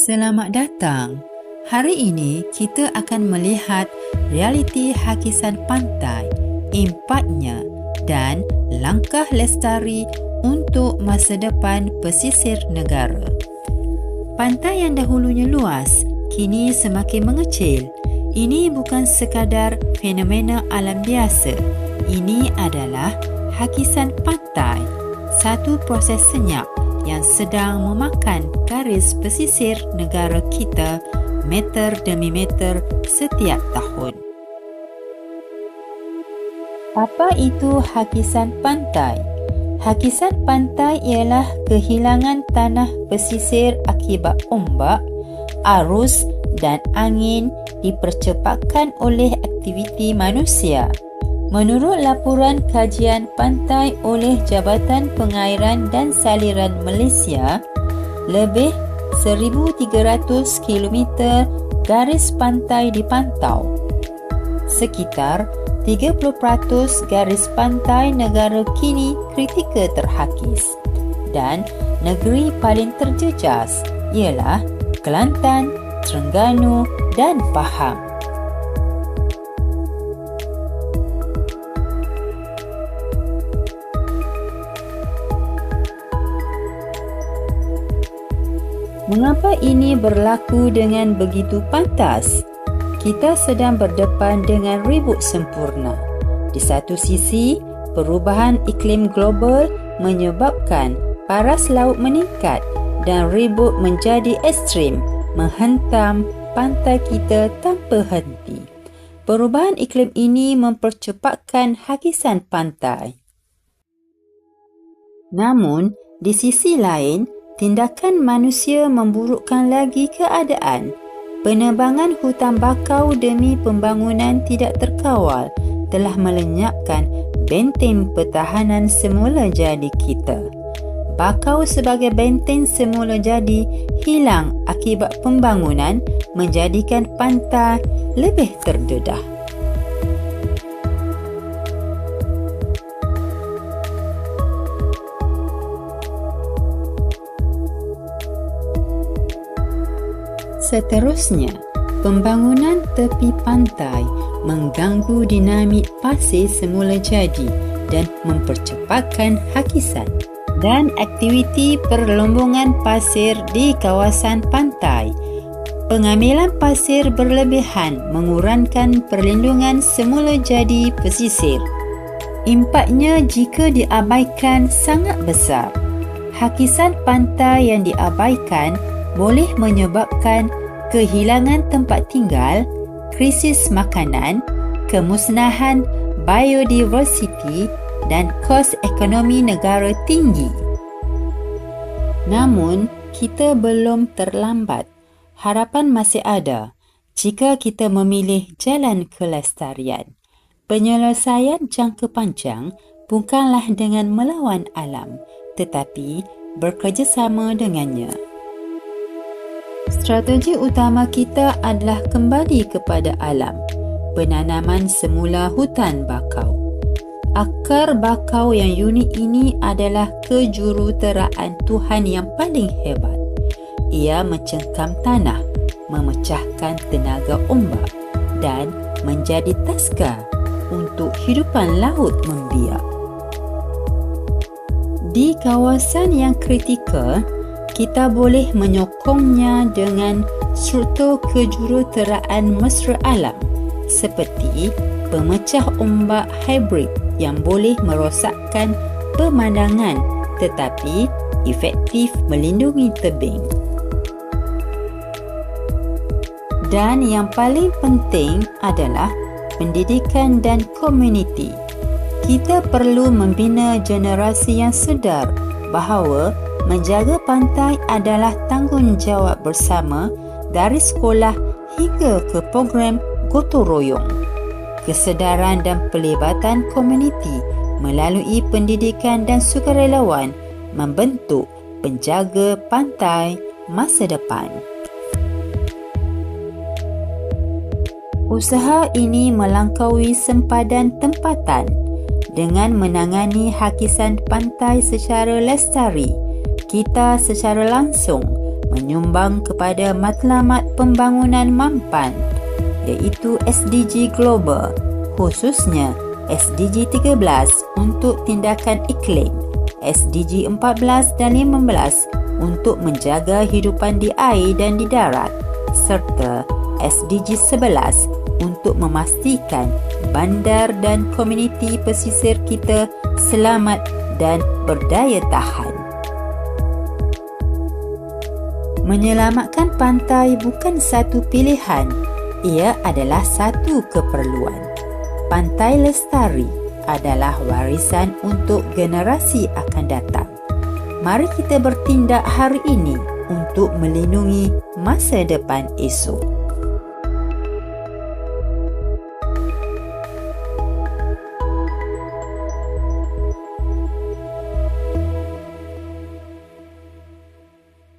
Selamat datang. Hari ini kita akan melihat realiti hakisan pantai, impaknya dan langkah lestari untuk masa depan pesisir negara. Pantai yang dahulunya luas, kini semakin mengecil. Ini bukan sekadar fenomena alam biasa. Ini adalah hakisan pantai, satu proses senyap yang sedang memakan garis pesisir negara kita meter demi meter setiap tahun. Apa itu hakisan pantai? Hakisan pantai ialah kehilangan tanah pesisir akibat ombak, arus dan angin dipercepatkan oleh aktiviti manusia. Menurut laporan kajian pantai oleh Jabatan Pengairan dan Saliran Malaysia, lebih 1,300 km garis pantai dipantau. Sekitar 30% garis pantai negara kini kritikal terhakis dan negeri paling terjejas ialah Kelantan, Terengganu dan Pahang. Mengapa ini berlaku dengan begitu pantas? Kita sedang berdepan dengan ribut sempurna. Di satu sisi, perubahan iklim global menyebabkan paras laut meningkat dan ribut menjadi ekstrim, menghentam pantai kita tanpa henti. Perubahan iklim ini mempercepatkan hakisan pantai. Namun, di sisi lain, tindakan manusia memburukkan lagi keadaan. Penebangan hutan bakau demi pembangunan tidak terkawal telah melenyapkan benteng pertahanan semula jadi kita. Bakau sebagai benteng semula jadi hilang akibat pembangunan menjadikan pantai lebih terdedah. Seterusnya, pembangunan tepi pantai mengganggu dinamik pasir semula jadi dan mempercepatkan hakisan. Dan aktiviti perlombongan pasir di kawasan pantai. Pengambilan pasir berlebihan mengurangkan perlindungan semula jadi pesisir. Impaknya jika diabaikan sangat besar. Hakisan pantai yang diabaikan boleh menyebabkan kehilangan tempat tinggal, krisis makanan, kemusnahan biodiversiti dan kos ekonomi negara tinggi. Namun, kita belum terlambat. Harapan masih ada jika kita memilih jalan kelestarian. Penyelesaian jangka panjang bukanlah dengan melawan alam, tetapi bekerjasama dengannya. Strategi utama kita adalah kembali kepada alam. Penanaman semula hutan bakau. Akar bakau yang unik ini adalah kejuruteraan Tuhan yang paling hebat. Ia mencengkam tanah, memecahkan tenaga ombak dan menjadi taska untuk hidupan laut membiak. Di kawasan yang kritikal, kita boleh menyokongnya dengan struktur kejuruteraan mesra alam seperti pemecah ombak hibrid yang boleh merosakkan pemandangan tetapi efektif melindungi tebing. Dan yang paling penting adalah pendidikan dan komuniti. Kita perlu membina generasi yang sedar bahawa menjaga pantai adalah tanggungjawab bersama dari sekolah hingga ke program gotong royong. Kesedaran dan pelibatan komuniti melalui pendidikan dan sukarelawan membentuk penjaga pantai masa depan. Usaha ini melangkaui sempadan tempatan dengan menangani hakisan pantai secara lestari. Kita secara langsung menyumbang kepada matlamat pembangunan mampan iaitu SDG Global, khususnya SDG 13 untuk tindakan iklim, SDG 14 dan 15 untuk menjaga hidupan di air dan di darat, serta SDG 11 untuk memastikan bandar dan komuniti pesisir kita selamat dan berdaya tahan. Menyelamatkan pantai bukan satu pilihan, ia adalah satu keperluan. Pantai lestari adalah warisan untuk generasi akan datang. Mari kita bertindak hari ini untuk melindungi masa depan esok.